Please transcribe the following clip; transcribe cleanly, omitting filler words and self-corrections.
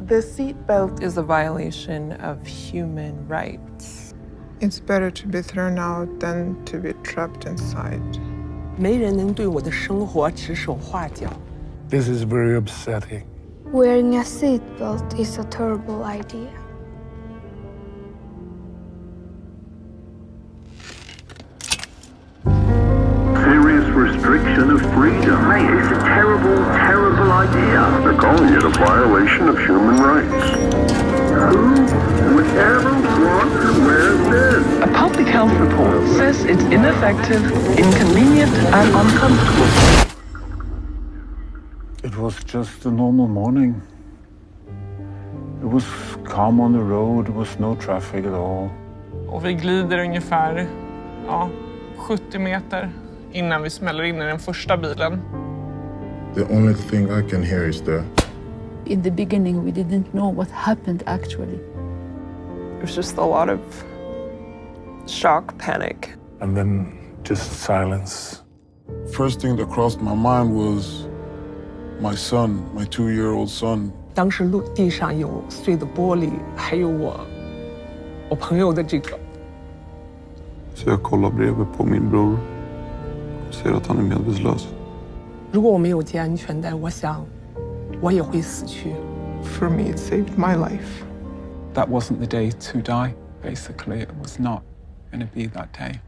The seatbelt is a violation of human rights. It's better to be thrown out than to be trapped inside. 没人能对我的生活指手画脚。 This is very upsetting. Wearing a seatbelt is a terrible idea. Serious restriction of freedom. Mate, it's a terrible, terrible idea. They're calling it a violation of human rights. Who would ever want to wear this? A public health report says it's ineffective, inconvenient, and uncomfortable. It was just a normal morning. It was calm on the road, there was no traffic at all. Och vi glider ungefär 70 meter innan vi smäller in i den första bilen. The only thing I can hear is the... In the beginning, we didn't know what happened actually. It was just a lot of shock, panic. And then just silence. First thing that crossed my mind was my son, my 2-year-old son. 当时地上有碎的玻璃，还有我朋友的这个。 Så jag kollar bredvid på min bror och ser att han är medvetslös. 如果我没有系安全带，我想我也会死去。 For me, it saved my life. That wasn't the day to die, basically. It was not going to be that day.